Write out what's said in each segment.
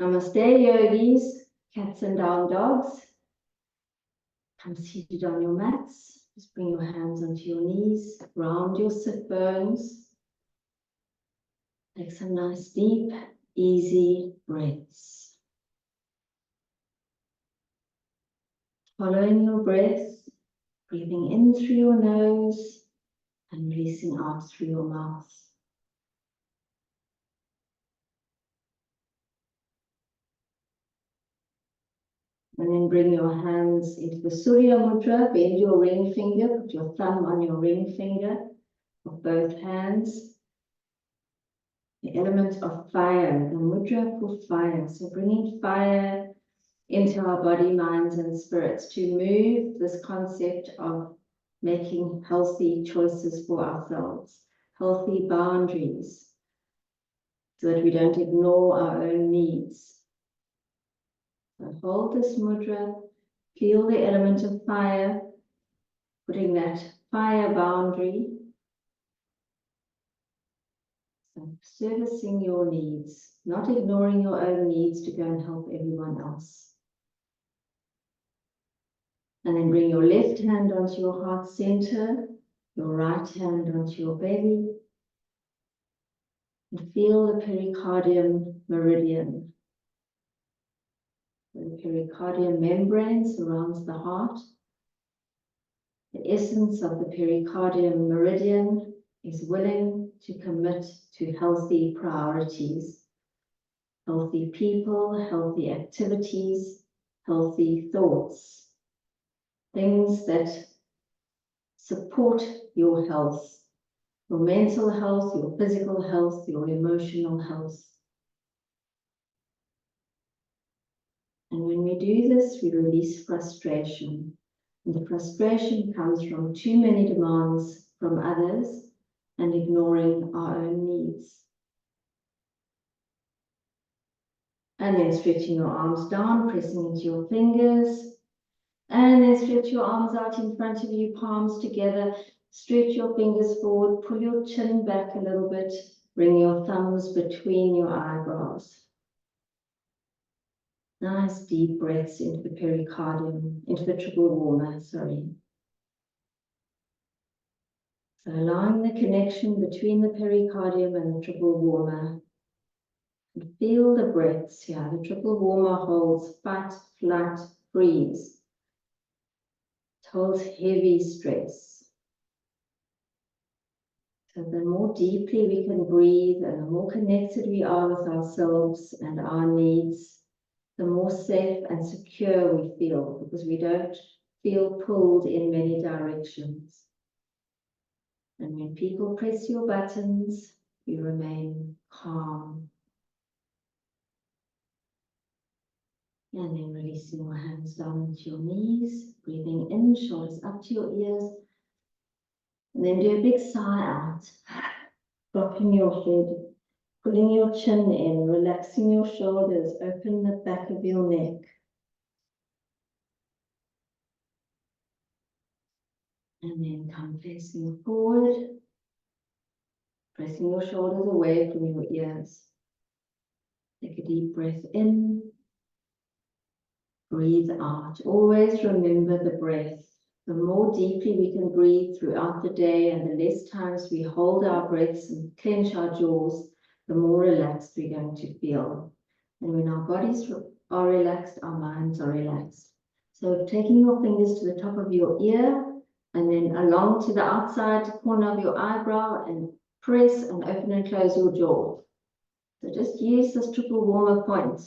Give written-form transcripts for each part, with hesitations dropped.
Namaste, yogis, cats and down dogs. Come seated on your mats. Just bring your hands onto your knees, round your sit bones. Take some nice, deep, easy breaths. Following your breath, breathing in through your nose and releasing out through your mouth. And then bring your hands into the Surya Mudra, bend your ring finger, put your thumb on your ring finger of both hands. The element of fire, the mudra for fire. So bringing fire into our body, minds, and spirits to move this concept of making healthy choices for ourselves, healthy boundaries, so that we don't ignore our own needs. So hold this mudra, feel the element of fire, putting that fire boundary, so servicing your needs, not ignoring your own needs to go and help everyone else. And then bring your left hand onto your heart center, your right hand onto your belly, and feel the pericardium meridian. The pericardium membrane surrounds the heart. The essence of the pericardium meridian is willing to commit to healthy priorities, healthy people, healthy activities, healthy thoughts, things that support your health, your mental health, your physical health, your emotional health. And when we do this, we release frustration. And the frustration comes from too many demands from others and ignoring our own needs. And then stretching your arms down, pressing into your fingers. And then stretch your arms out in front of you, palms together. Stretch your fingers forward, pull your chin back a little bit. Bring your thumbs between your eyebrows. Nice deep breaths into the pericardium, into the triple warmer, sorry. So allowing the connection between the pericardium and the triple warmer. And feel the breaths here. The triple warmer holds fight, flight, freeze. It holds heavy stress. So the more deeply we can breathe and the more connected we are with ourselves and our needs, the more safe and secure we feel, because we don't feel pulled in many directions. And when people press your buttons, you remain calm. And then releasing your hands down into your knees, breathing in, shoulders up to your ears. And then do a big sigh out, dropping your head, pulling your chin in, relaxing your shoulders, open the back of your neck. And then come facing forward, pressing your shoulders away from your ears. Take a deep breath in, breathe out. Always remember the breath. The more deeply we can breathe throughout the day and the less times we hold our breaths and clench our jaws, the more relaxed we're going to feel. And when our bodies are relaxed, our minds are relaxed. So taking your fingers to the top of your ear and then along to the outside corner of your eyebrow and press and open and close your jaw. So just use this triple warmer point,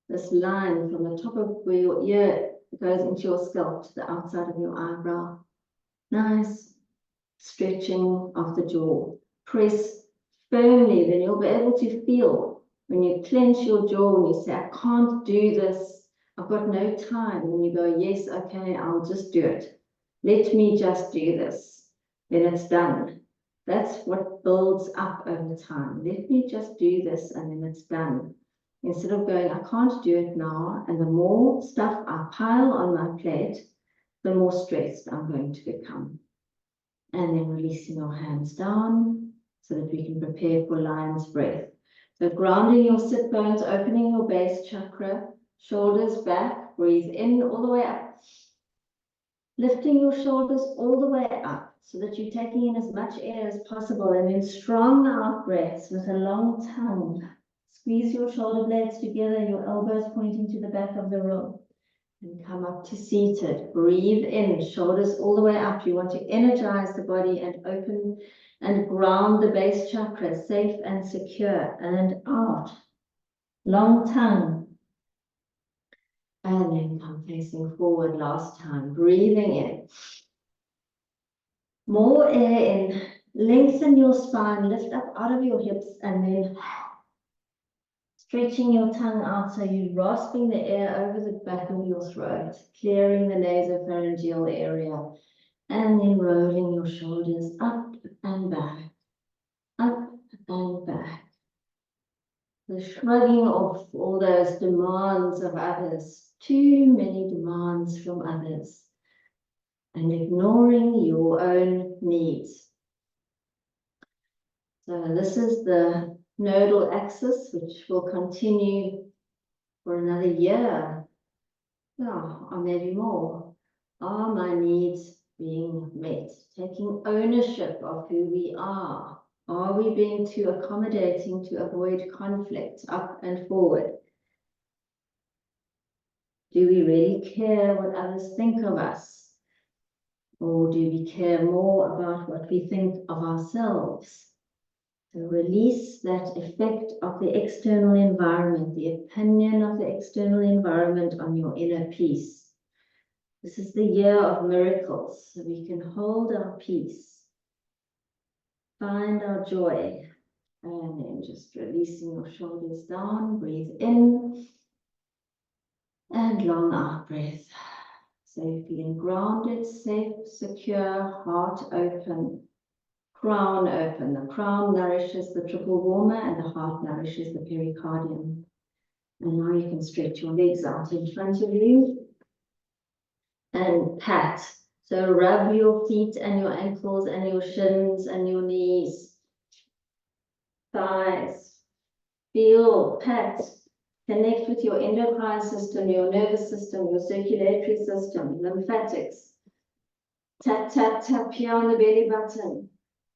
this line from the top of where your ear goes into your scalp to the outside of your eyebrow. Nice stretching of the jaw. Press firmly, then you'll be able to feel when you clench your jaw and you say, I can't do this, I've got no time. And you go, yes, okay, I'll just do it. Let me just do this. Then it's done. That's what builds up over time. Let me just do this and then it's done. Instead of going, I can't do it now, and the more stuff I pile on my plate, the more stressed I'm going to become. And then releasing your hands down so that we can prepare for lion's breath. So grounding your sit bones, opening your base chakra, shoulders back, breathe in all the way up. Lifting your shoulders all the way up so that you're taking in as much air as possible, and then strong out breaths with a long tongue. Squeeze your shoulder blades together, your elbows pointing to the back of the room. And come up to seated. Breathe in, shoulders all the way up. You want to energize the body and open and ground the base chakra, safe and secure. And out. Long tongue. And then come facing forward last time. Breathing in. More air in. Lengthen your spine. Lift up out of your hips and then stretching your tongue out so you're rasping the air over the back of your throat, clearing the nasopharyngeal area, and then rolling your shoulders up and back, up and back. The shrugging off all those demands of others, too many demands from others, and ignoring your own needs. So this is the nodal axis, which will continue for another year. Yeah, or maybe more. Are my needs being met? Taking ownership of who we are. Are we being too accommodating to avoid conflict up and forward? Do we really care what others think of us? Or do we care more about what we think of ourselves? So release that effect of the external environment, the opinion of the external environment on your inner peace. This is the year of miracles, so we can hold our peace, find our joy, and then just releasing your shoulders down, breathe in, and long out breath. So feeling grounded, safe, secure, heart open, crown open. The crown nourishes the triple warmer and the heart nourishes the pericardium. And now you can stretch your legs out in front of you and pat. So rub your feet and your ankles and your shins and your knees, thighs. Feel, pat, connect with your endocrine system, your nervous system, your circulatory system, lymphatics. Tap, tap, tap here on the belly button.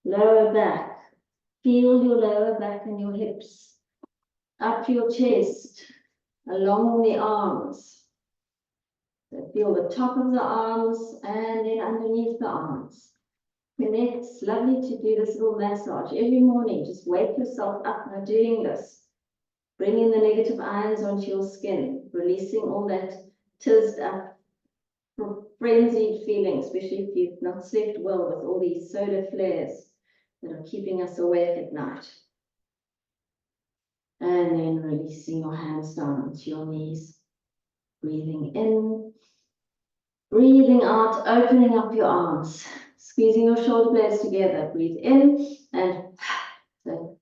Lower back. Feel your lower back and your hips. Up your chest, along the arms. So feel the top of the arms and then underneath the arms. Connect. It's lovely to do this little massage every morning. Just wake yourself up by doing this. Bring in the negative ions onto your skin, releasing all that tizzed up, frenzied feeling, especially if you've not slept well with all these solar flares that are keeping us awake at night. And then releasing your hands down onto your knees. Breathing in, breathing out, opening up your arms, squeezing your shoulder blades together. Breathe in and so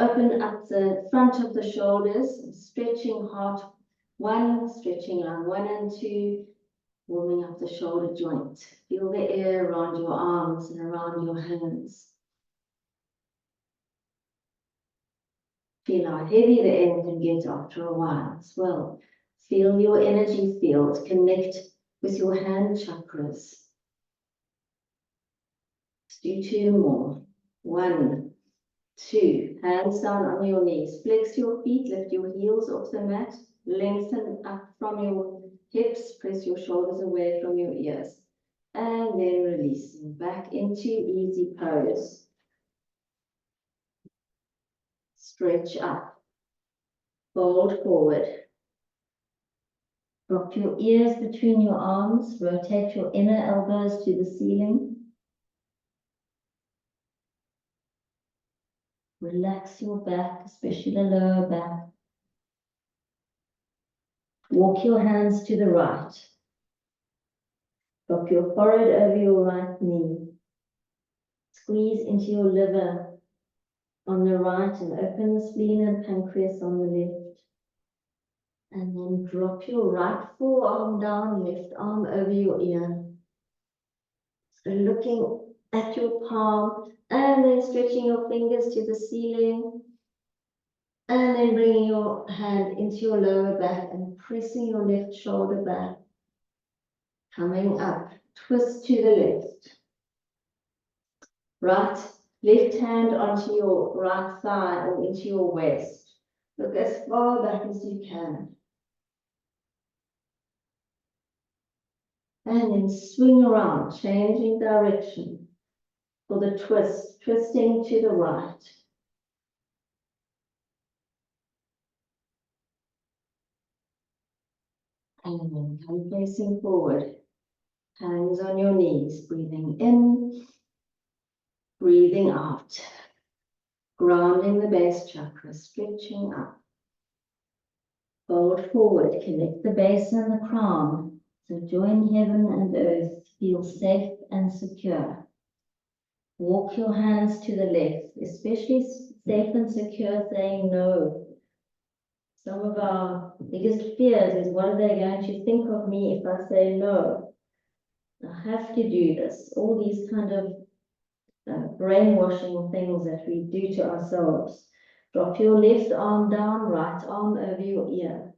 open up the front of the shoulders, stretching heart 1, stretching lung 1 and 2, warming up the shoulder joint. Feel the air around your arms and around your hands. Feel how heavy the air can get after a while as well. Feel your energy field, connect with your hand chakras. Let's do 2 more. 1, 2, hands down on your knees. Flex your feet, lift your heels off the mat. Lengthen up from your hips, press your shoulders away from your ears. And then releasing back into easy pose. Stretch up. Fold forward. Drop your ears between your arms. Rotate your inner elbows to the ceiling. Relax your back, especially the lower back. Walk your hands to the right. Drop your forehead over your right knee. Squeeze into your liver on the right and open the spleen and pancreas on the left. And then drop your right forearm down, left arm over your ear. So looking at your palm and then stretching your fingers to the ceiling. And then bringing your hand into your lower back and pressing your left shoulder back. Coming up, twist to the left. Left hand onto your right thigh or into your waist. Look as far back as you can. And then swing around, changing direction for the twist, twisting to the right. And then come facing forward. Hands on your knees, breathing in, breathing out. Grounding the base chakra, stretching up. Fold forward, connect the base and the crown. So join heaven and earth, feel safe and secure. Walk your hands to the left, especially safe and secure, saying no. Some of our biggest fears is, what are they going to think of me if I say no? I have to do this. All these kind of brainwashing things that we do to ourselves. Drop your left arm down, right arm over your ear.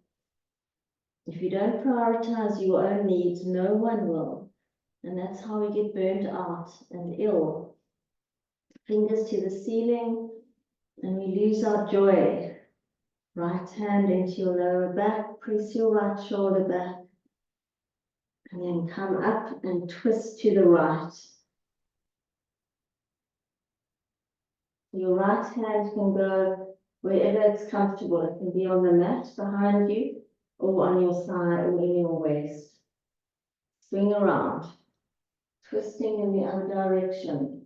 If you don't prioritize your own needs, no one will. And that's how we get burnt out and ill. Fingers to the ceiling, and we lose our joy. Right hand into your lower back, press your right shoulder back, and then come up and twist to the right. Your right hand can go wherever it's comfortable. It can be on the mat behind you, or on your side, or in your waist. Swing around, twisting in the other direction.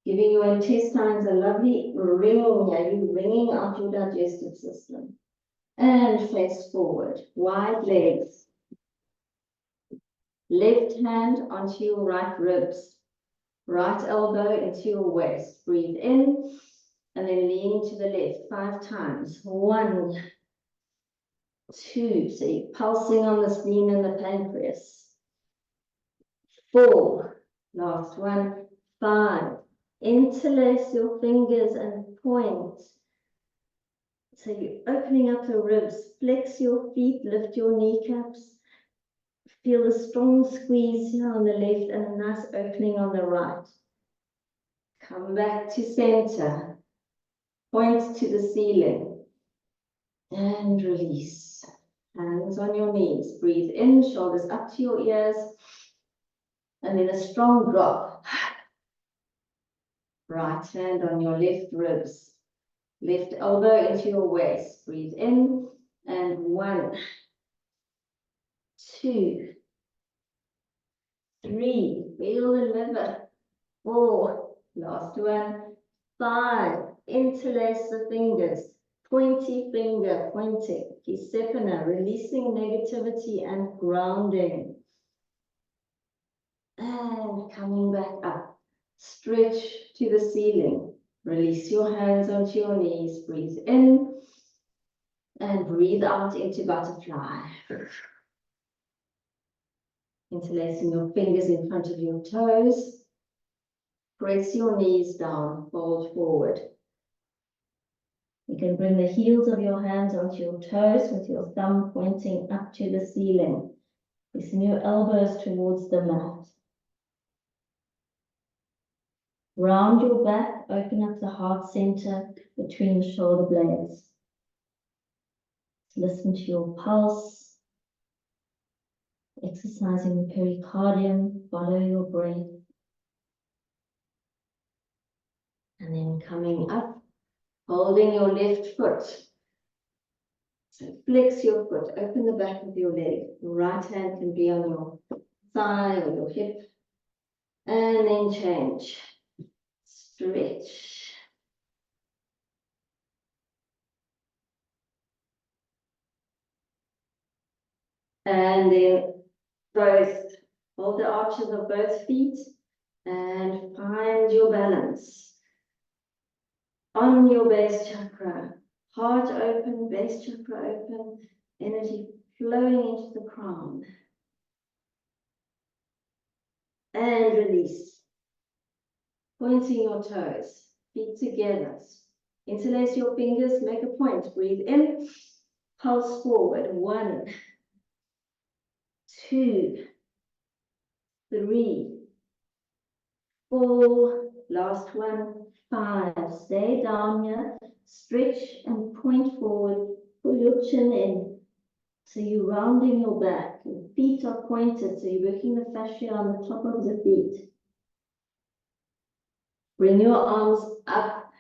Giving your intestines a lovely ringing, you're ringing out your digestive system. And face forward, wide legs. Left hand onto your right ribs. Right elbow into your waist. Breathe in, and then lean to the left 5 times. 1, 2, so you're pulsing on the spleen and the pancreas. 4, last one, 5. Interlace your fingers and point. So you're opening up the ribs, flex your feet, lift your kneecaps. Feel the strong squeeze here on the left and a nice opening on the right. Come back to center. Point to the ceiling. And release. Hands on your knees. Breathe in, shoulders up to your ears. And then a strong drop. Right hand on your left ribs. Left elbow into your waist. Breathe in. And 1, 2, 3. Feel the liver. 4. Last one. 5. Interlace the fingers. Pointy finger pointing. Kisepana, releasing negativity and grounding. And coming back up. Stretch to the ceiling. Release your hands onto your knees. Breathe in. And breathe out into butterfly. Interlacing your fingers in front of your toes. Press your knees down, fold forward. You can bring the heels of your hands onto your toes with your thumb pointing up to the ceiling. Pressing your elbows towards the mat. Round your back, open up the heart center between the shoulder blades. Listen to your pulse. Exercising the pericardium, follow your breath. And then coming up, holding your left foot. So flex your foot, open the back of your leg. Your right hand can be on your thigh or your hip. And then change. Stretch. And then both, hold the arches of both feet and find your balance. On your base chakra, heart open, base chakra open, energy flowing into the crown. And release. Pointing your toes, feet together. Interlace your fingers, make a point. Breathe in, pulse forward. 1, 2, 3, 4. Last one. 5. Stay down here. Stretch and point forward. Pull your chin in. So you're rounding your back. Your feet are pointed. So you're working the fascia on the top of the feet. Bring your arms up.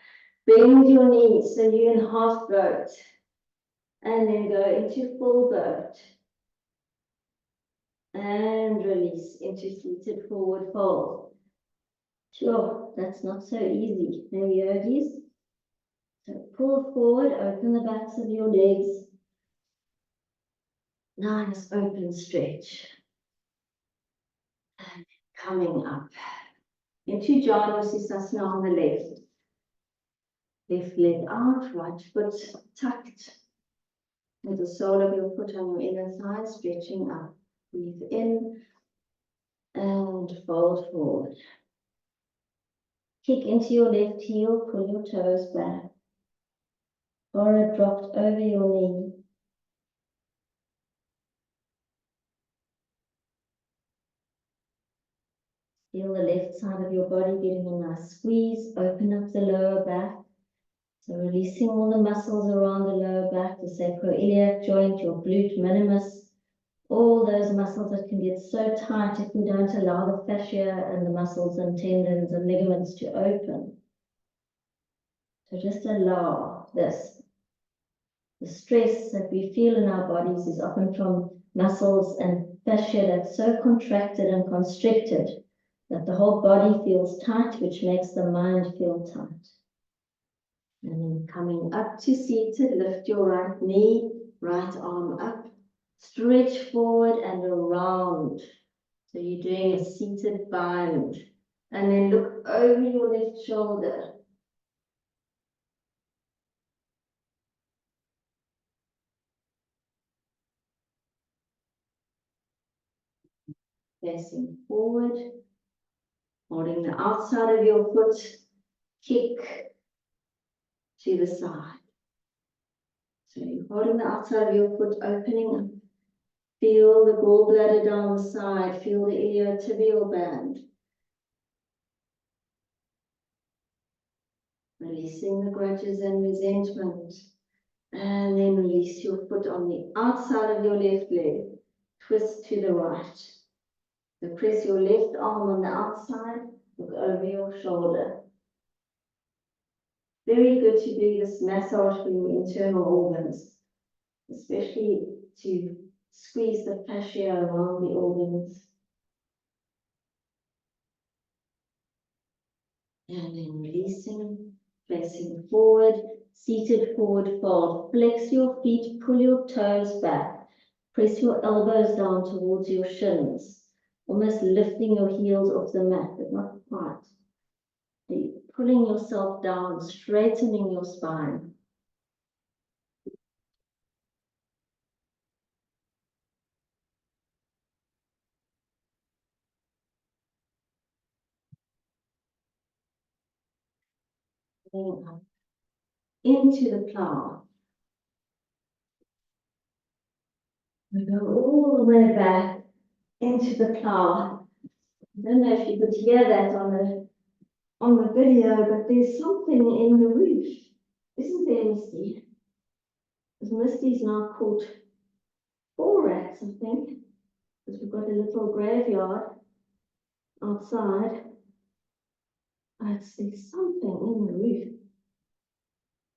Bend your knees so you're in half boat. And then go into full boat. And release into seated forward fold. Sure, that's not so easy. There you go, so pull forward, open the backs of your legs. Nice open stretch. And coming up into Dyan on the left. Left leg out, right foot tucked. With the sole of your foot on your inner thigh, stretching up. Breathe in and fold forward. Kick into your left heel, pull your toes back. Forehead dropped over your knee. Feel the left side of your body getting a nice squeeze. Open up the lower back. So releasing all the muscles around the lower back, the sacroiliac joint, your glute minimus, all those muscles that can get so tight if we don't allow the fascia and the muscles and tendons and ligaments to open. So just allow this. The stress that we feel in our bodies is often from muscles and fascia that's so contracted and constricted that the whole body feels tight, which makes the mind feel tight. And then coming up to seated, lift your right knee, right arm up, stretch forward and around. So you're doing a seated bind. And then look over your left shoulder. Facing forward, holding the outside of your foot, kick to the side. So you're holding the outside of your foot, opening up. Feel the gallbladder down the side, feel the iliotibial band. Releasing the grudges and resentment. And then release your foot on the outside of your left leg. Twist to the right. So press your left arm on the outside, look over your shoulder. Very good to do this massage for your internal organs, especially to squeeze the fascia around the organs. And then releasing, facing forward, seated forward fold. Flex your feet, pull your toes back. Press your elbows down towards your shins, almost lifting your heels off the mat, but not quite. You're pulling yourself down, straightening your spine. Up into the plow. We go all the way back into the plow. I don't know if you could hear that on the video, but there's something in the roof. Isn't there, Misty? Because Misty's now caught 4 rats, I think, because we've got a little graveyard outside. There's something in the roof.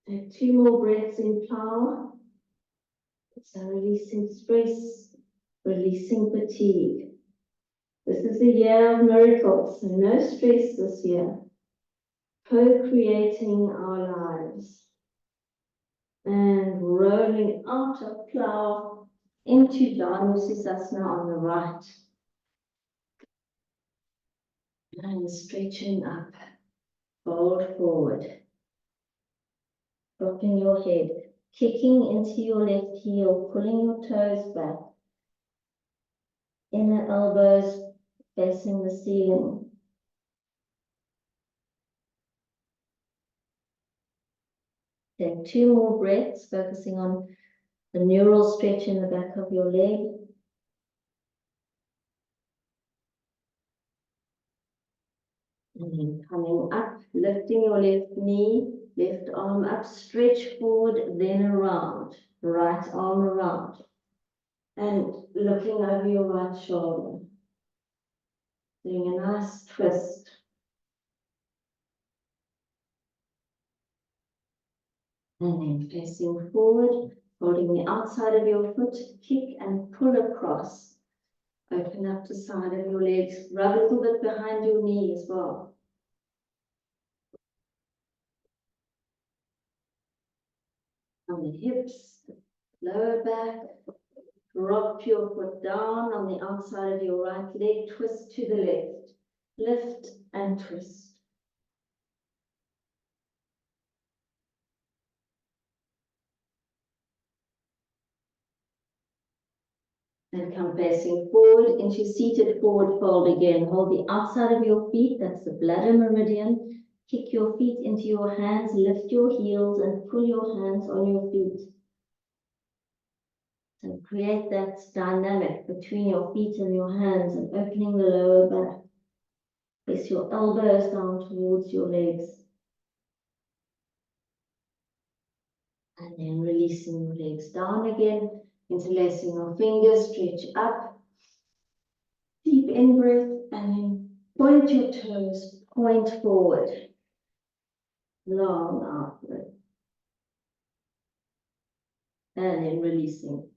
Take 2 more breaths in plow. So releasing stress, releasing fatigue. This is a year of miracles, so no stress this year. Co-creating our lives. And rolling out of plow into Dyan on the right. And stretching up, fold forward. Dropping your head, kicking into your left heel, pulling your toes back. Inner elbows facing the ceiling. Take 2 more breaths, focusing on the neural stretch in the back of your leg. And then coming up, lifting your left knee, left arm up, stretch forward, then around, right arm around. And looking over your right shoulder. Doing a nice twist. And then facing forward, holding the outside of your foot, kick and pull across. Open up the side of your legs, rub a little bit behind your knee as well. On the hips, lower back, drop your foot down on the outside of your right leg, twist to the left, lift and twist. And come facing forward into seated forward fold again. Hold the outside of your feet, that's the bladder meridian. Kick your feet into your hands, lift your heels and pull your hands on your feet. So create that dynamic between your feet and your hands and opening the lower back. Place your elbows down towards your legs. And then releasing your legs down again, interlacing your fingers, stretch up. Deep in breath and then point your toes, point forward. Long out breath. And then releasing.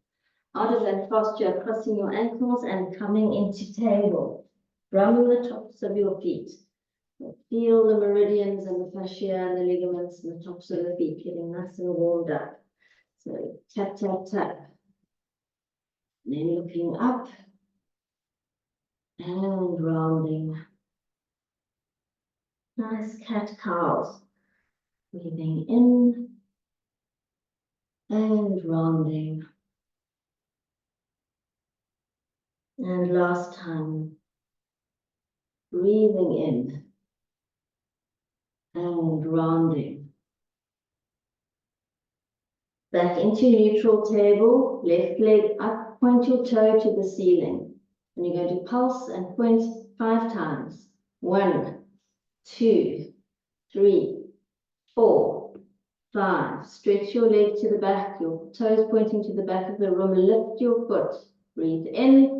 Out of that posture, crossing your ankles and coming into table. Drumming the tops of your feet. Feel the meridians and the fascia and the ligaments and the tops of the feet getting nice and warmed up. So tap, tap, tap. And then looking up and rounding. Nice cat-cows. Breathing in and rounding. And last time, breathing in and rounding. Back into neutral table, left leg up, point your toe to the ceiling. And you're going to pulse and point 5 times. 1, 2, 3, 4, 5. Stretch your leg to the back, your toes pointing to the back of the room. Lift your foot. Breathe in.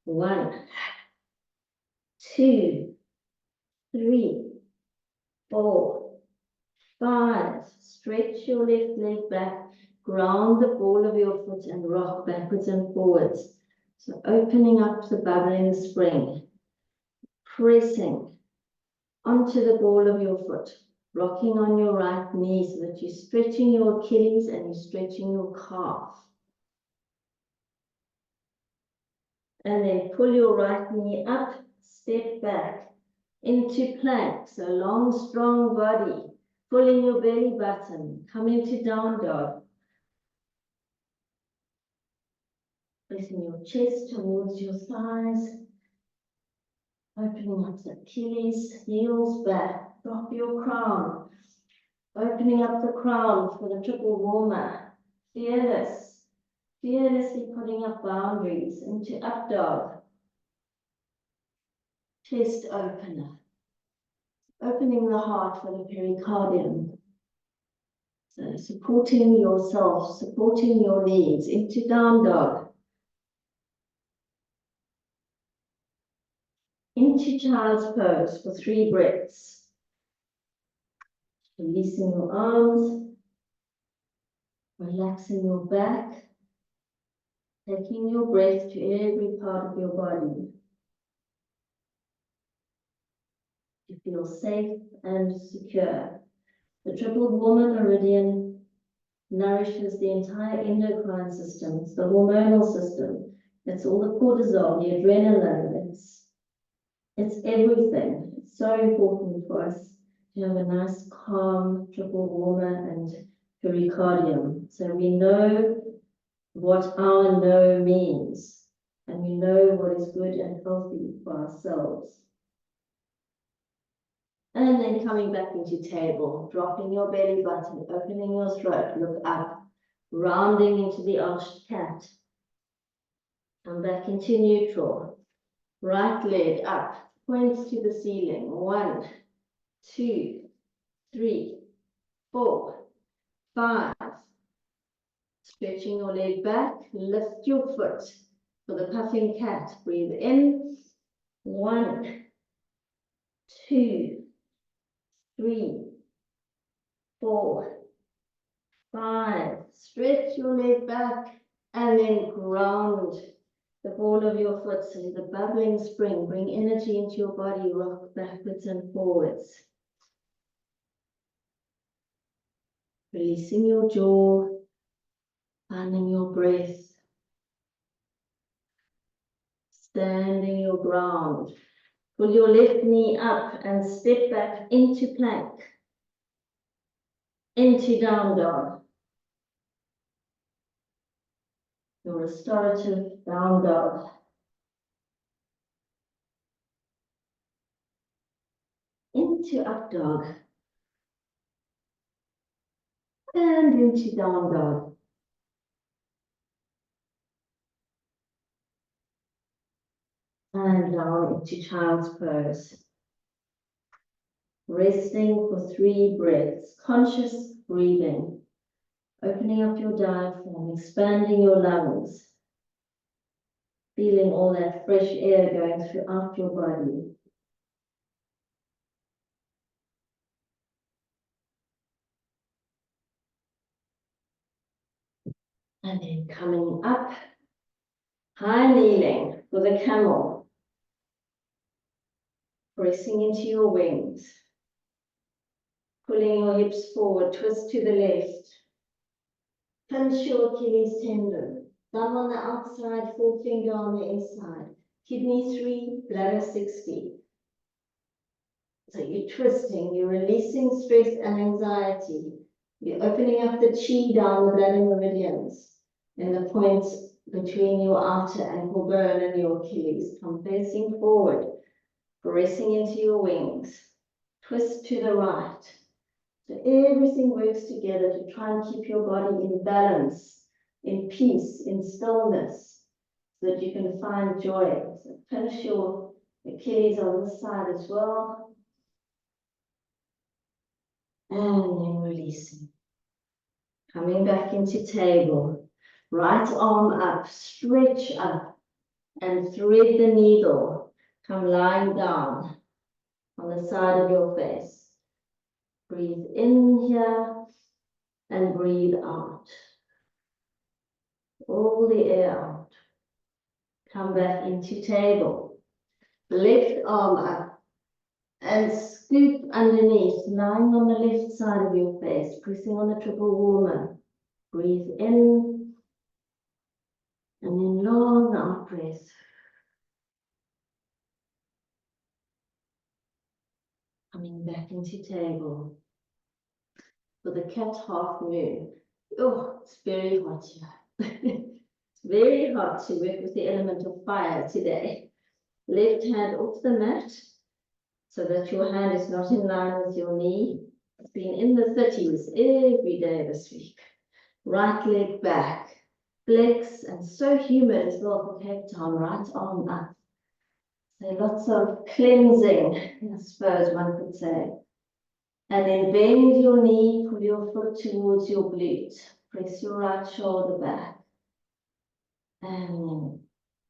1, 2, 3, 4, 5. Stretch your left leg back. Ground the ball of your foot and rock backwards and forwards. So opening up the bubbling spring. Pressing onto the ball of your foot. Rocking on your right knee so that you're stretching your Achilles and you're stretching your calf. And then pull your right knee up, step back into plank. So long, strong body, pulling your belly button, come into down dog. Pressing your chest towards your thighs. Opening up the Achilles, heels back, drop your crown. Opening up the crown for the triple warmer. Fearless. Fearlessly putting up boundaries into up dog. Chest opener. Opening the heart for the pericardium. So supporting yourself, supporting your needs into down dog. Into child's pose for 3 breaths. Releasing your arms. Relaxing your back. Taking your breath to every part of your body. You feel safe and secure. The triple warmer meridian nourishes the entire endocrine system. It's the hormonal system. It's all the cortisol, the adrenaline. It's everything. It's so important for us to have a nice, calm triple warmer and pericardium. So we know what our no means, and we know what is good and healthy for ourselves. And then coming back into table, dropping your belly button, opening your throat, look up, rounding into the arched cat. Come back into neutral. Right leg up, points to the ceiling. 1, 2, 3, 4, 5. Stretching your leg back, lift your foot for the puffing cat. Breathe in. 1, 2, 3, 4, 5. Stretch your leg back and then ground the ball of your foot. So the bubbling spring, bring energy into your body, rock backwards and forwards. Releasing your jaw, finding your breath. Standing your ground. Pull your left knee up and step back into plank. Into down dog. Your restorative down dog. Into up dog. And into down dog. And down into child's pose. Resting for 3 breaths. Conscious breathing. Opening up your diaphragm, expanding your lungs. Feeling all that fresh air going throughout your body. And then coming up, high kneeling for the camel. Pressing into your wings. Pulling your hips forward, twist to the left. Pinch your Achilles tendon. Thumb on the outside, forefinger on the inside. Kidney 3, bladder 60. So you're twisting, you're releasing stress and anxiety. You're opening up the chi down the bladder meridians and the points between your outer ankle bone and your Achilles. Come facing forward, pressing into your wings. Twist to the right. So everything works together to try and keep your body in balance, in peace, in stillness, so that you can find joy. So pinch your Achilles on this side as well. And then releasing. Coming back into table. Right arm up, stretch up, and thread the needle. Come lying down on the side of your face. Breathe in here and breathe out. All the air out. Come back into table. Left arm up and scoop underneath, lying on the left side of your face, pressing on the triple warmer. Breathe in and then long out breath. Coming back into table for the cat half moon. Oh, it's very hot here. It's very hot to work with the element of fire today. Left hand off the mat so that your hand is not in line with your knee. It's been in the 30s every day this week. Right leg back, flex, and so humid as well for Cape Town, right arm up. So lots of cleansing, I suppose one could say. And then bend your knee, pull your foot towards your glute. Press your right shoulder back. And then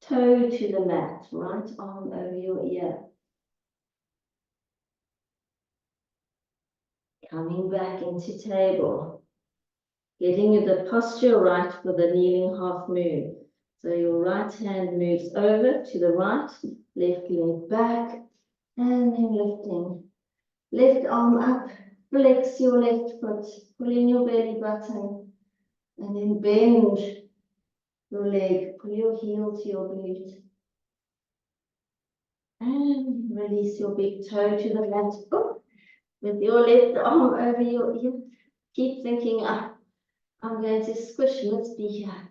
toe to the mat, right arm over your ear. Coming back into table. Getting the posture right for the kneeling half moon. So your right hand moves over to the right, left leg back, and then lifting. Left arm up, flex your left foot, pull in your belly button, and then bend your leg, pull your heel to your glute. And release your big toe to the mat. Oh, with your left arm over your ear. Keep thinking, I'm going to squish, let's be here.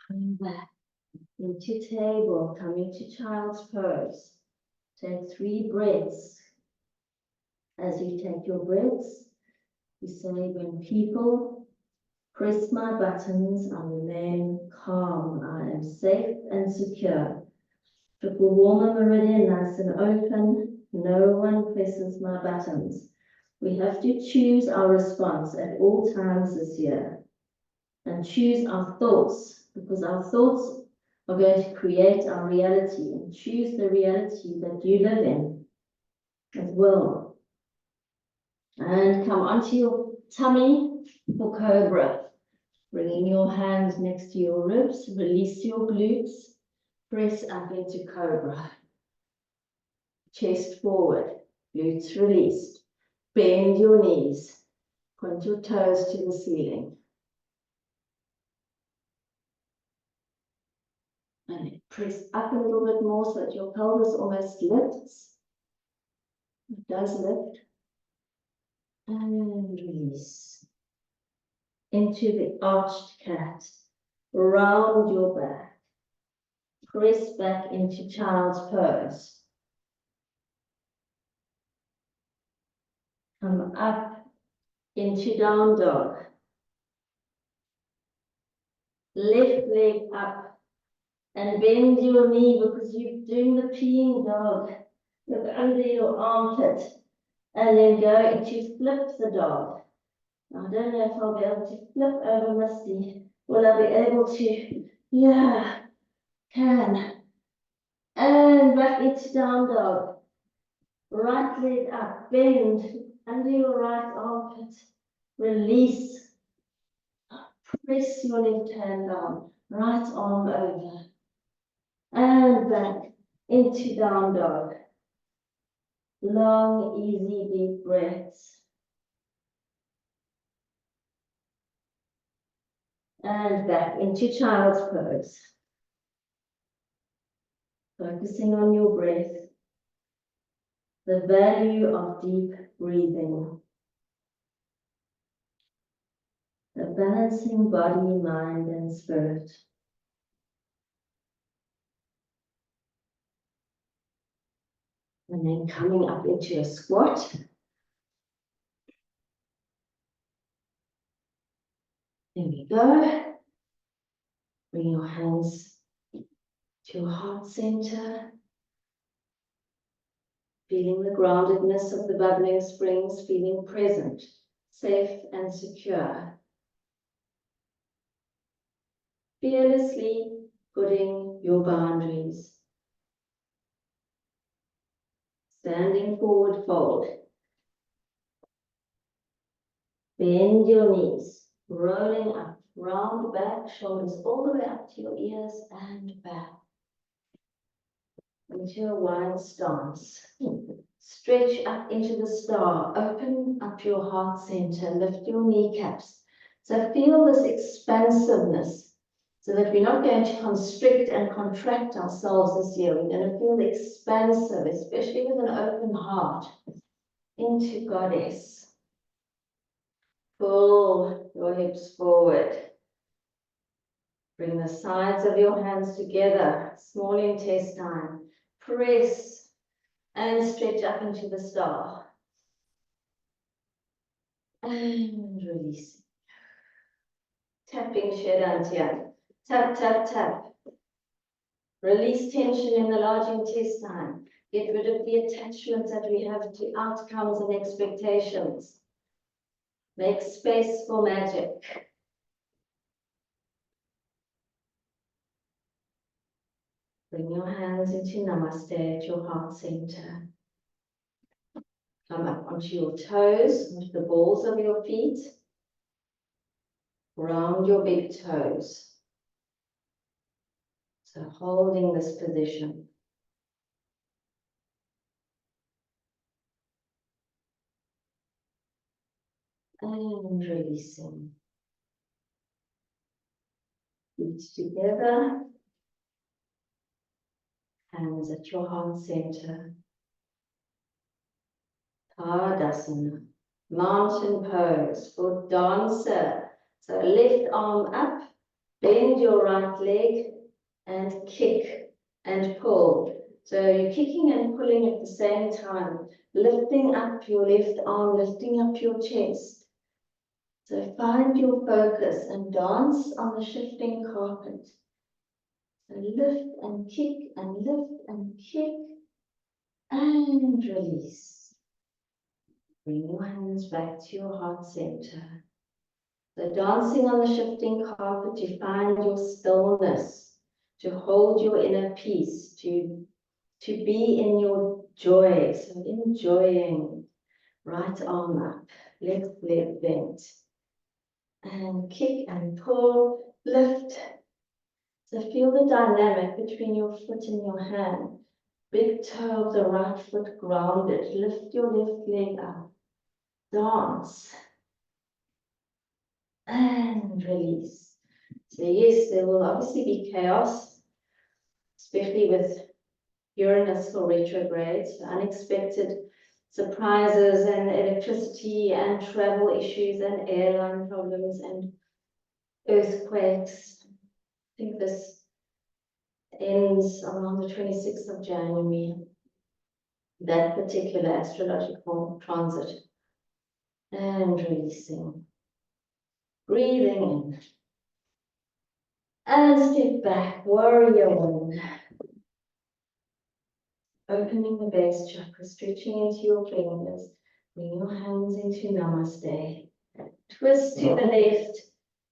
Coming back into table, coming to child's pose. Take 3 breaths. As you take your breaths, you say, when people press my buttons, I remain calm. I am safe and secure. Triple warmer meridian, nice and open. No one presses my buttons. We have to choose our response at all times this year. And choose our thoughts, because our thoughts are going to create our reality, and choose the reality that you live in as well. And come onto your tummy for cobra. Bringing your hands next to your ribs, release your glutes, press up into cobra. Chest forward, glutes released. Bend your knees, point your toes to the ceiling. And then press up a little bit more so that your pelvis almost lifts. It does lift. And release. Into the arched cat. Round your back. Press back into child's pose. Come up into down dog. Left leg up and bend your knee because you're doing the peeing dog. Look under your armpit and then go into flip the dog. I don't know if I'll be able to flip over Misty. Will I be able to? Yeah, can. And back into down dog. Right leg up, bend under your right armpit. Release. Press your left hand down, right arm over. And back into down dog. Long, easy, deep breaths. And back into child's pose. Focusing on your breath. The value of deep breathing. The balancing body, mind, and spirit. And then coming up into a squat. There we go. Bring your hands to your heart center. Feeling the groundedness of the bubbling springs, feeling present, safe and secure. Fearlessly putting your boundaries. Standing forward fold. Bend your knees, rolling up, round back, shoulders all the way up to your ears and back. Into a wide stance. Stretch up into the star. Open up your heart center. Lift your kneecaps. So feel this expansiveness so that we're not going to constrict and contract ourselves this year. We're going to feel expansive, especially with an open heart, into Goddess. Pull your hips forward. Bring the sides of your hands together. Small intestine. Press and stretch up into the star. And release. Tapping Dyan. Tap, tap, tap. Release tension in the large intestine. Get rid of the attachments that we have to outcomes and expectations. Make space for magic. Bring your hands into Namaste at your heart center. Come up onto your toes, onto the balls of your feet. Round your big toes. So holding this position. And releasing. Feet together. Hands at your heart center. Tadasana. Mountain pose for dancer. So left arm up. Bend your right leg and kick and pull. So you're kicking and pulling at the same time, lifting up your left arm, lifting up your chest. So find your focus and dance on the shifting carpet. So lift and kick and lift and kick and release. Bring your hands back to your heart center. So dancing on the shifting carpet, you find your stillness, to hold your inner peace, to be in your joy. So enjoying, right arm up, left leg bent. And kick and pull, lift. So feel the dynamic between your foot and your hand. Big toe of the right foot grounded. Lift your left leg up. Dance. And release. So yes, there will obviously be chaos, especially with Uranus for retrograde, so unexpected surprises and electricity and travel issues and airline problems and earthquakes. I think this ends around the 26th of January, that particular astrological transit. And releasing. Breathing in. And step back, warrior one. Opening the base chakra, stretching into your fingers. Bring your hands into namaste. Twist to the left.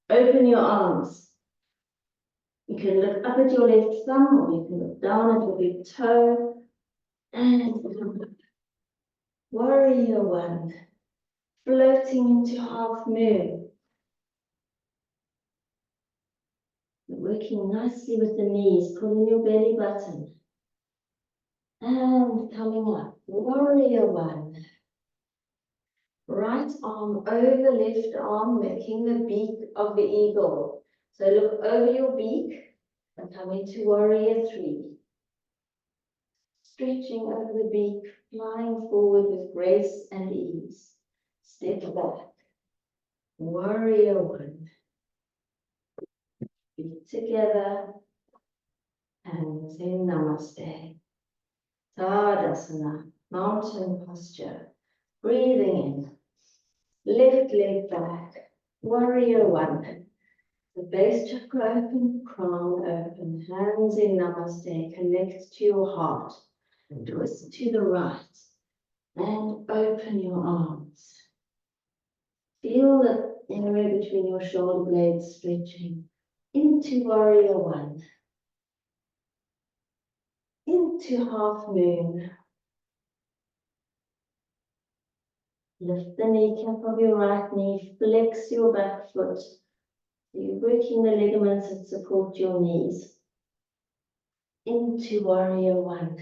Open your arms. You can look up at your left thumb or you can look down at your big toe. And warrior one. Floating into half moon. Working nicely with the knees, pulling your belly button. And coming up, warrior one. Right arm over left arm, making the beak of the eagle. So look over your beak and come into warrior three. Stretching over the beak, flying forward with grace and ease. Step back. Warrior one. Feet together. Hands in namaste. Tadasana, mountain posture. Breathing in. Left leg back. Warrior one. The base chakra open, crown open, hands in namaste, connect to your heart, twist to the right, and open your arms. Feel the area between your shoulder blades stretching into warrior one, into half moon. Lift the kneecap of your right knee, flex your back foot. You're working the ligaments that support your knees. Into warrior one.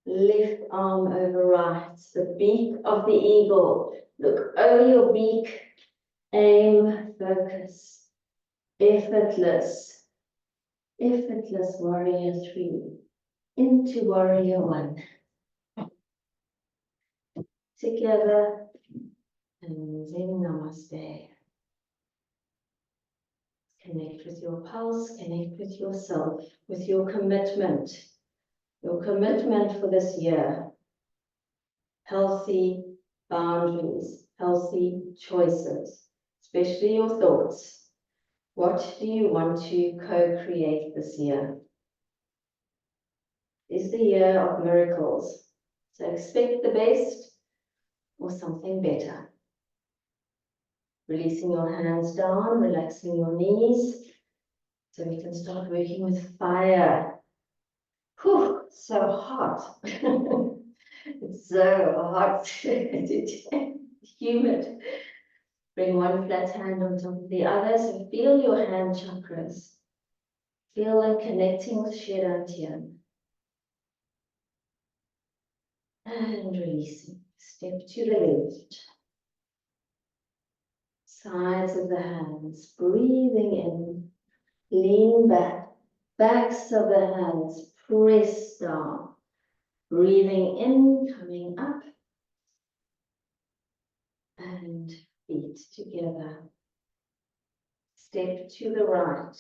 Left arm over right, the beak of the eagle. Look over your beak, aim, focus. Effortless, effortless warrior three. Into warrior one. Together, and in namaste. Connect with your pulse, connect with yourself, with your commitment. Your commitment for this year. Healthy boundaries, healthy choices, especially your thoughts. What do you want to co-create this year? Is the year of miracles. So expect the best or something better. Releasing your hands down, relaxing your knees. So we can start working with fire. Whew, so hot. It's so hot. Humid. Bring one flat hand on top of the other. So feel your hand chakras. Feel them connecting with Dyan. And releasing. Step to the left. Sides of the hands. Breathing in. Lean back. Backs of the hands. Press down. Breathing in. Coming up. And feet together. Step to the right.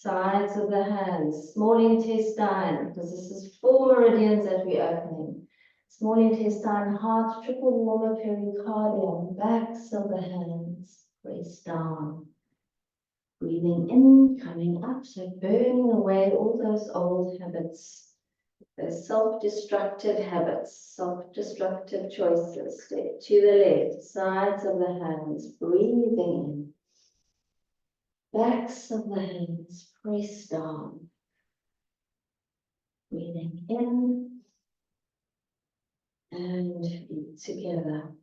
sides of the hands, small intestine, because this is 4 meridians that we're opening. Small intestine, heart, triple warmer, pericardium, backs of the hands, press down. Breathing in, coming up, so burning away all those old habits. Those self-destructive habits, self-destructive choices. Step to the left, sides of the hands, breathing in. Backs of the hands, press down. Breathing in and feet together.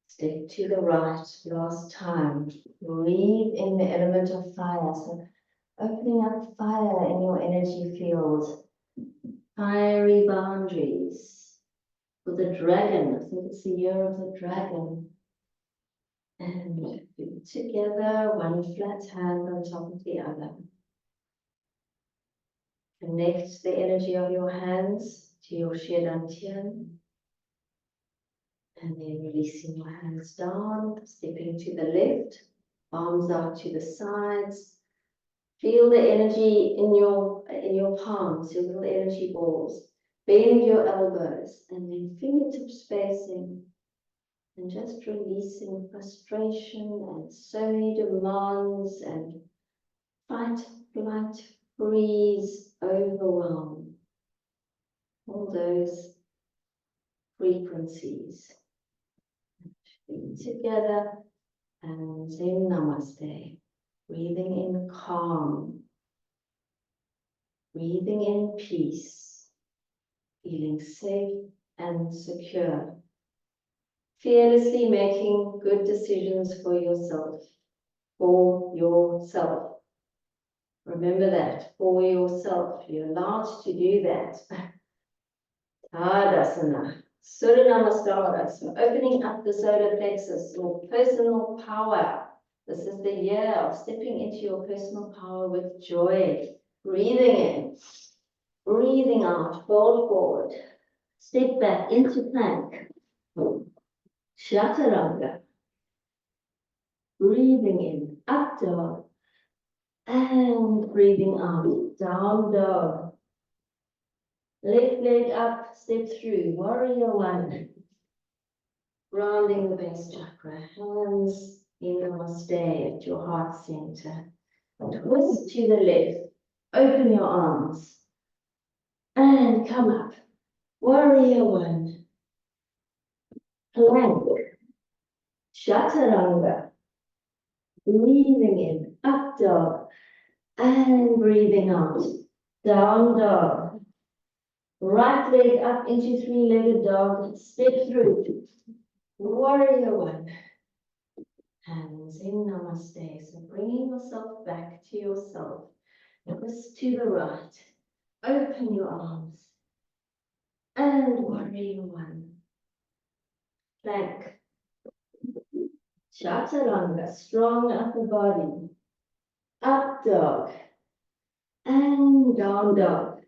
Step to the right, last time. Breathe in the element of fire. So opening up fire in your energy field. Fiery boundaries. For the dragon, I think it's the year of the dragon. And feet together, one flat hand on top of the other. Connect the energy of your hands to your Dyan. And then releasing your hands down, stepping to the left, arms out to the sides. Feel the energy in your palms, your little energy balls. Bend your elbows and then fingertip spacing. And just releasing frustration and so many demands and fight, flight, freeze, overwhelm. All those frequencies. Feet together and Zen Namaste. Breathing in calm. Breathing in peace. Feeling safe and secure. Fearlessly making good decisions for yourself. For yourself. Remember that. For yourself. You're allowed to do that. Tadasana. Surya Namaskara. So opening up the solar plexus, your personal power. This is the year of stepping into your personal power with joy. Breathing in. Breathing out. Fold forward. Step back into plank. Chaturanga. Breathing in. Up dog. And breathing out. Down dog. Left leg up, step through, warrior one. Grounding the base chakra, hands in Namaste at your heart center. Twist to the left, open your arms. And come up, warrior one. Plank, chaturanga. Breathing in, up dog. And breathing out, down dog. Right leg up into three-legged dog. Step through. Warrior one. Hands in Namaste. So bringing yourself back to yourself. Twist to the right. Open your arms. And warrior one. Plank. Chaturanga. Strong upper body. Up dog. And down dog.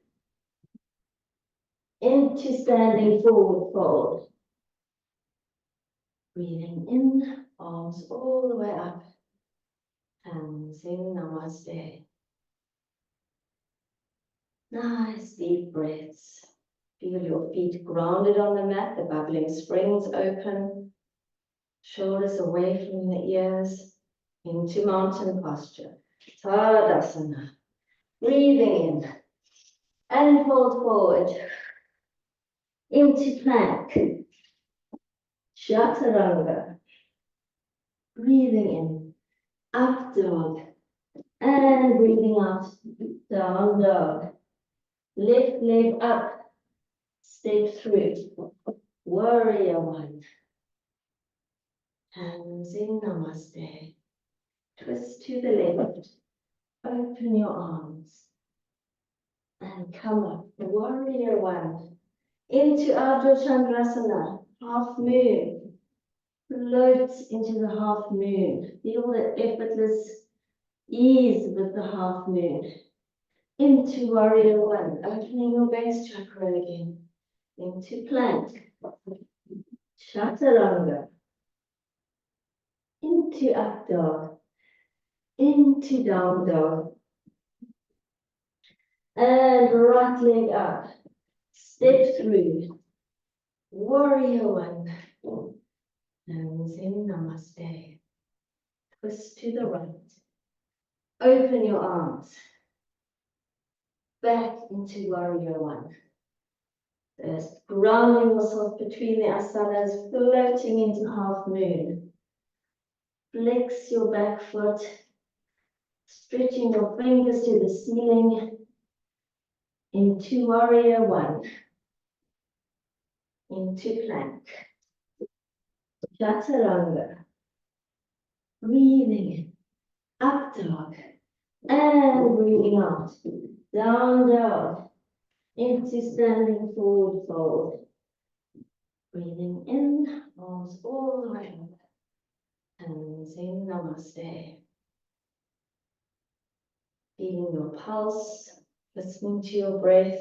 Into standing forward fold. Breathing in, arms all the way up. Hands in Namaste. Nice deep breaths. Feel your feet grounded on the mat, the bubbling springs open. Shoulders away from the ears. Into mountain posture. Tadasana. Breathing in. And fold forward. Into plank. Chaturanga. Breathing in. Up dog. And breathing out. Down dog. Left leg up. Step through. Warrior one. Hands in Namaste. Twist to the left. Open your arms. And come up. Warrior one. Into Ardha Chandrasana. Half moon. Float into the half moon. Feel the effortless ease with the half moon. Into warrior one. Opening your base chakra again. Into plank. Chaturanga. Into up dog. into down dog. And right leg up. Step through. Warrior one. Hands in, namaste. Twist to the right. Open your arms. Back into warrior one. Just grounding yourself between the asanas, floating into half moon. Flex your back foot, stretching your fingers to the ceiling. Into warrior one. Into plank. Chaturanga. Breathing in. Up dog. And breathing out. Down dog. Into standing forward fold. Breathing in, arms all the way up. Hands in, namaste. Feeling your pulse, listening to your breath,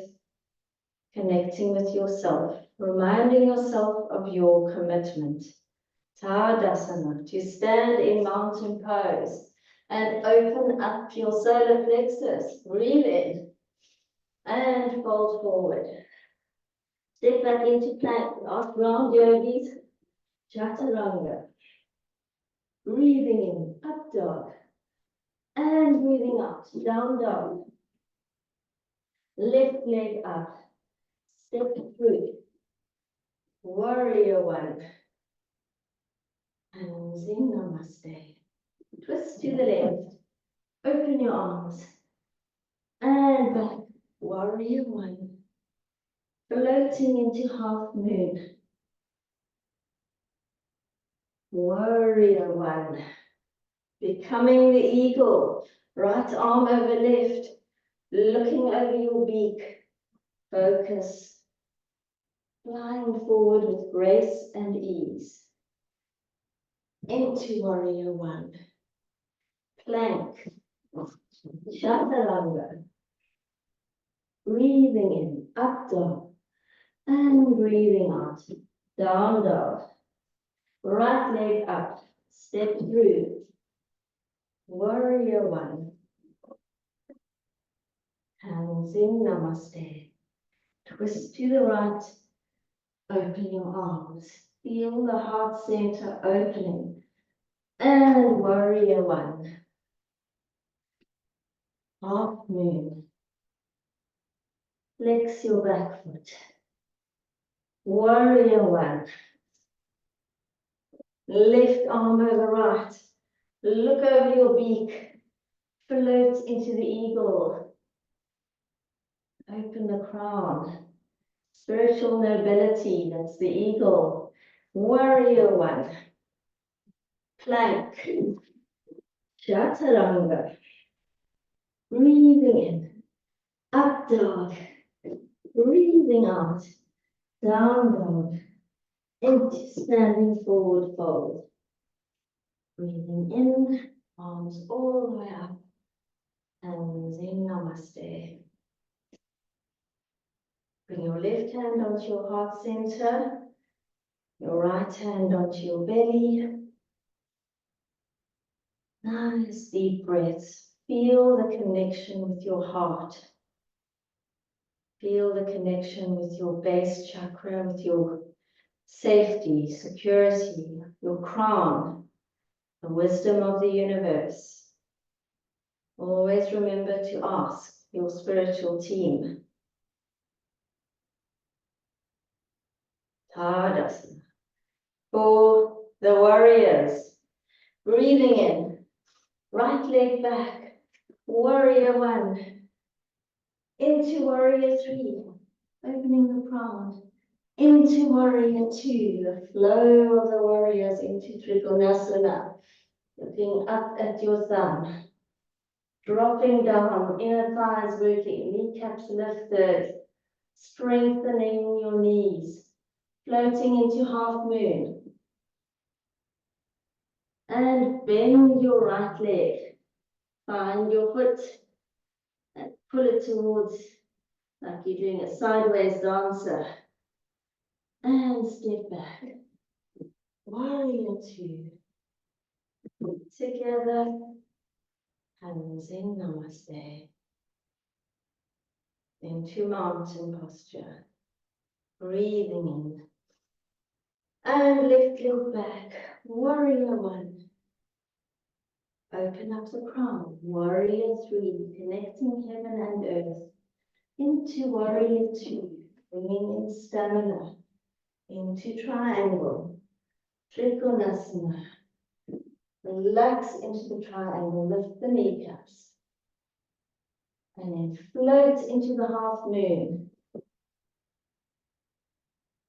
connecting with yourself, reminding yourself of your commitment. Tadasana, to stand in mountain pose and open up your solar plexus. Breathe in and fold forward. Step back into plank, last round yogis, chaturanga. Breathing in, up dog. And breathing out, down dog. Left leg up, step through. Warrior one. Hands in, namaste. Twist to the left, open your arms. And back, warrior one. Floating into half moon. Warrior one. Becoming the eagle. Right arm over left. Looking over your beak. Focus. Flying forward with grace and ease. Into warrior one. Plank. Chaturanga. Breathing in. Up dog. And breathing out. Down dog. Right leg up. Step through. Warrior one. Hands in, namaste. Twist to the right. Open your arms. Feel the heart center opening. And warrior one. Half moon. Flex your back foot. Warrior one. Left arm over right. Look over your beak. Float into the eagle. Open the crown. Spiritual nobility, that's the eagle. Warrior one. Plank. Chaturanga. Breathing in. Up dog. Breathing out. Down dog. Into standing forward fold. Breathing in. Arms all the way up. Hands in, namaste. Bring your left hand onto your heart center. Your right hand onto your belly. Nice deep breaths. Feel the connection with your heart. Feel the connection with your base chakra, with your safety, security, your crown, the wisdom of the universe. Always remember to ask your spiritual team. Tadasana. For the warriors, breathing in, right leg back, warrior one, into warrior three, opening the crown, into warrior two, the flow of the warriors into Trikonasana, looking up at your thumb, dropping down, inner thighs working, kneecaps lifted, strengthening your knees, floating into half moon. And bend your right leg. Find your foot and pull it towards, like you're doing a sideways dancer. And step back. Warrior two. Together. Hands in, namaste. Into mountain posture. Breathing in. And lift back. Warrior one. Open up the crown. Warrior three. Connecting heaven and earth. Into warrior two. Bringing in stamina. Into triangle. Trikonasana. Relax into the triangle. Lift the kneecaps. And then float into the half moon.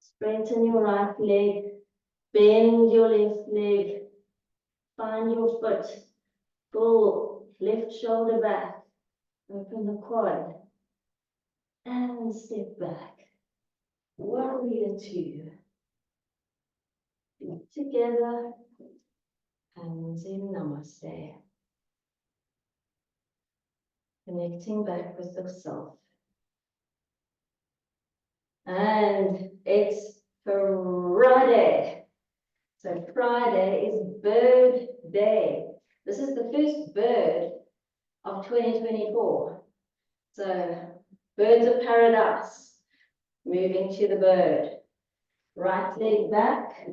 Straighten your right leg. Bend your left leg. Find your foot. Pull left shoulder back. Open the quad. And step back. Warrior two. Feet together. Hands in, namaste. Connecting back with the self. And it's Friday. So Friday is bird day. This is the first bird of 2024. So birds of paradise. Moving to the bird. Right leg back.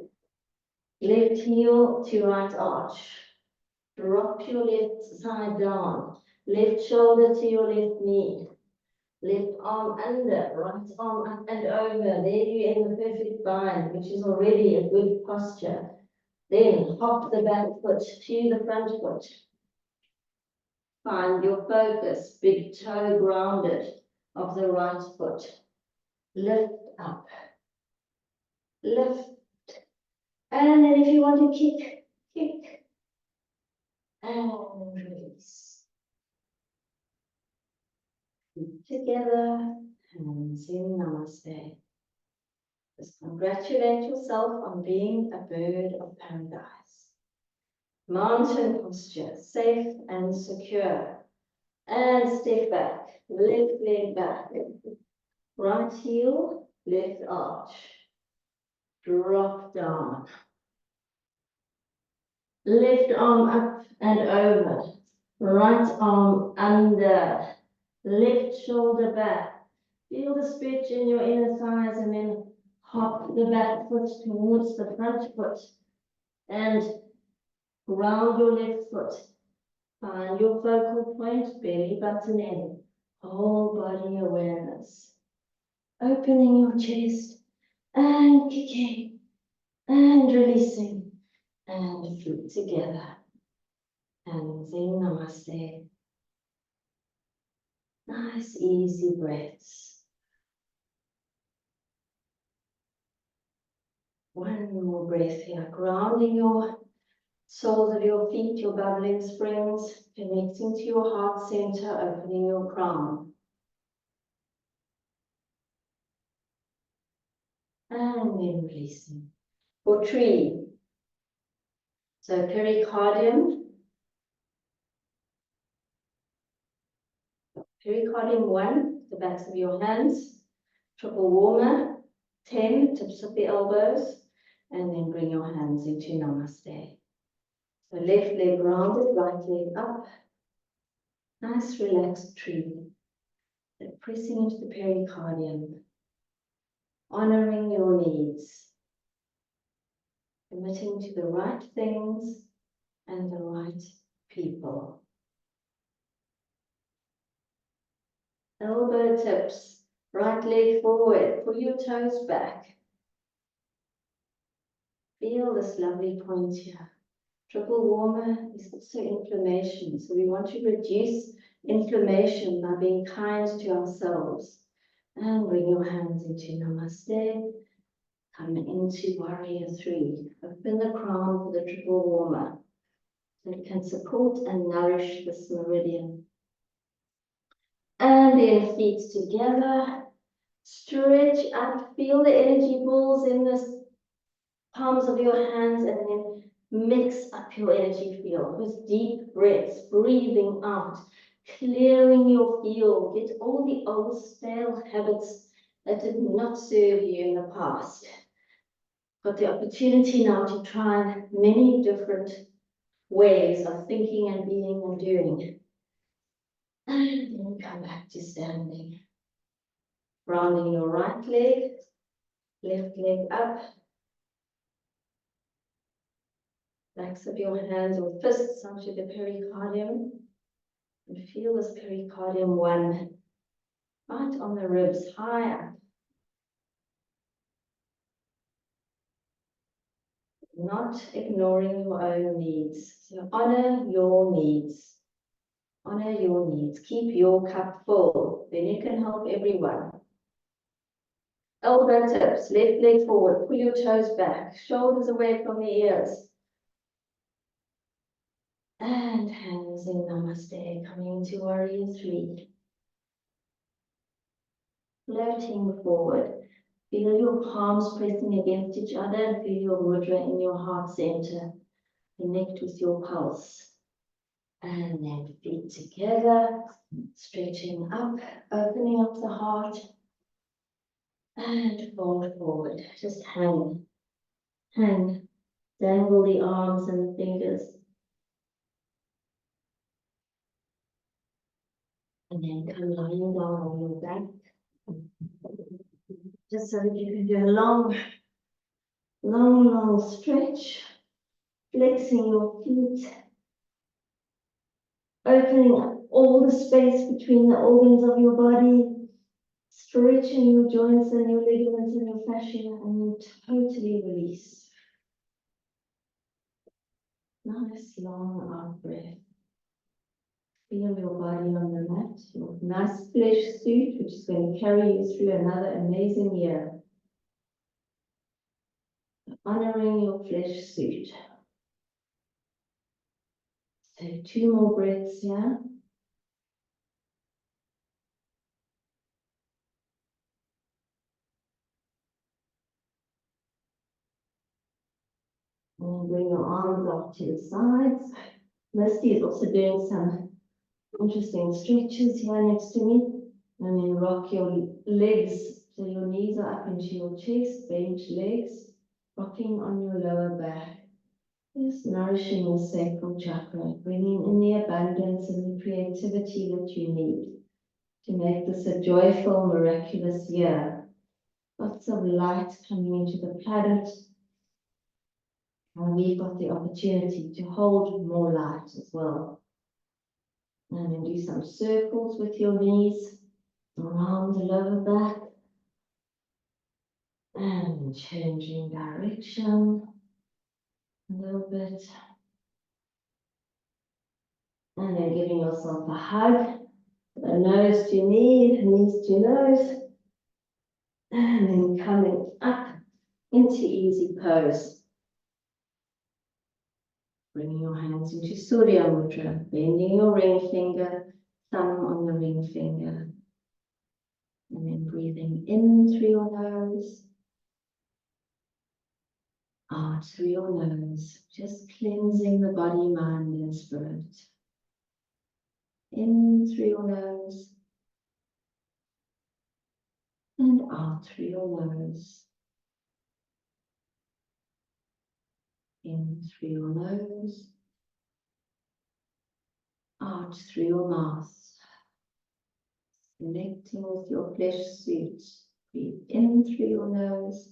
Left heel to right arch. Drop your left side down. Left shoulder to your left knee. Left arm under, right arm up and over. There you're in the perfect bind, which is already a good posture. Then hop the back foot to the front foot. Find your focus, big toe grounded of the right foot. Lift up. Lift. And then if you want to kick, kick. And release. Feet together, hands in, namaste. Just congratulate yourself on being a bird of paradise. Mountain posture, safe and secure. And step back, left leg back. Right heel, left arch. Drop down. Left arm up and over. Right arm under. Left shoulder back. Feel the stretch in your inner thighs and then hop the back foot towards the front foot. And ground your left foot. Find your focal point, belly button in. Whole body awareness. Opening your chest and kicking and releasing and feet together. Hands in, namaste. Nice, easy breaths. One more breath here, grounding your soles of your feet, your bubbling springs, connecting to your heart center, opening your crown. And then releasing. For tree. So pericardium. Pericardium 1, the backs of your hands. Triple warmer, 10, tips of the elbows. And then bring your hands into namaste. So left leg rounded, right leg up. Nice relaxed tree. Then pressing into the pericardium. Honoring your needs. Committing to the right things and the right people. Elbow tips, right leg forward, pull your toes back. Feel this lovely point here. Triple warmer is also inflammation, so we want to reduce inflammation by being kind to ourselves. And bring your hands into namaste. Come into warrior three. Open the crown for the triple warmer. So it can support and nourish this meridian. And then feet together. Stretch up. Feel the energy balls in the palms of your hands and then mix up your energy field with deep breaths, breathing out, clearing your field. Get all the old stale habits that did not serve you in the past. Got the opportunity now to try many different ways of thinking and being and doing. And then come back to standing. Rounding your right leg, left leg up. Backs of your hands or fists onto the pericardium. And feel this pericardium one right on the ribs, high up. Not ignoring your own needs. So honor your needs. Honor your needs. Keep your cup full. Then you can help everyone. Elbow tips, left leg forward. Pull your toes back. Shoulders away from the ears. And hands in Namaste. Coming to Warrior 3. Floating forward. Feel your palms pressing against each other and feel your mudra in your heart center. Connect with your pulse. And then feet together, stretching up, opening up the heart. And fold forward. Just hang. Hang. Dangle the arms and the fingers. And then come lying down on your back. Just so that you can do a long stretch. Flexing your feet. Opening up all the space between the organs of your body. Stretching your joints and your ligaments and your fascia, and then totally release. Nice long out breath. Feel your body on the mat, your nice flesh suit, which is going to carry you through another amazing year. Honoring your flesh suit. So 2 more breaths here. And bring your arms up to the sides. Misty is also doing some interesting stretches here next to me. And then rock your legs so your knees are up into your chest, bench legs, rocking on your lower back. Just nourishing the sacral chakra, bringing in the abundance and the creativity that you need to make this a joyful, miraculous year. Lots of light coming into the planet. And we've got the opportunity to hold more light as well. And then do some circles with your knees around the lower back. And changing direction a little bit. And then giving yourself a hug. The nose to knee, knees to nose. And then coming up into easy pose. Bringing your hands into Surya Mudra, bending your ring finger, thumb on the ring finger. And then breathing in through your nose, out through your nose, just cleansing the body, mind, and spirit. In through your nose, and out through your nose. In through your nose, out through your mouth. Connecting with your flesh suit. Breathe in through your nose,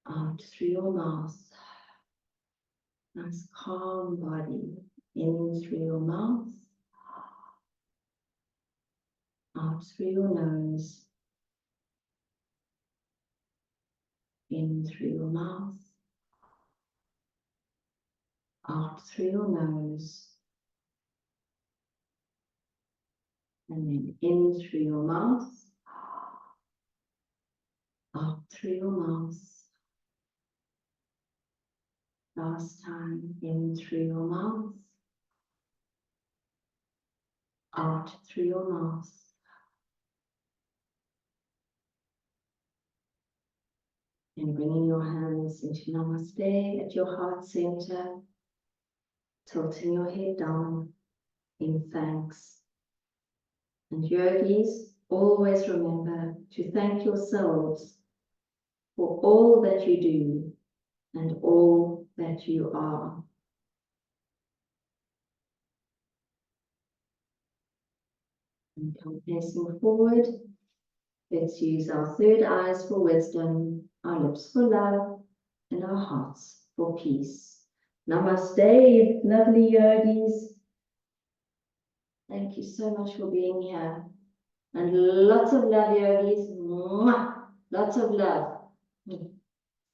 out through your mouth. Nice calm body. In through your mouth, out through your nose. In through your mouth, out through your nose. And then in through your mouth, out through your mouth. Last time, in through your mouth, out through your mouth. And bringing your hands into Namaste at your heart center, tilting your head down in thanks. And yogis, always remember to thank yourselves for all that you do and all that you are. And come facing forward. Let's use our third eyes for wisdom, our lips for love, and our hearts for peace. Namaste, lovely yogis. Thank you so much for being here. And lots of love, yogis. Mwah! Lots of love.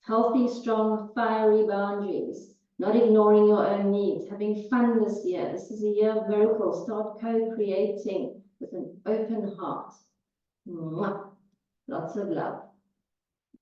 Healthy, strong, fiery boundaries. Not ignoring your own needs. Having fun this year. This is a year of miracles. Start co-creating with an open heart. Mwah! Lots of love.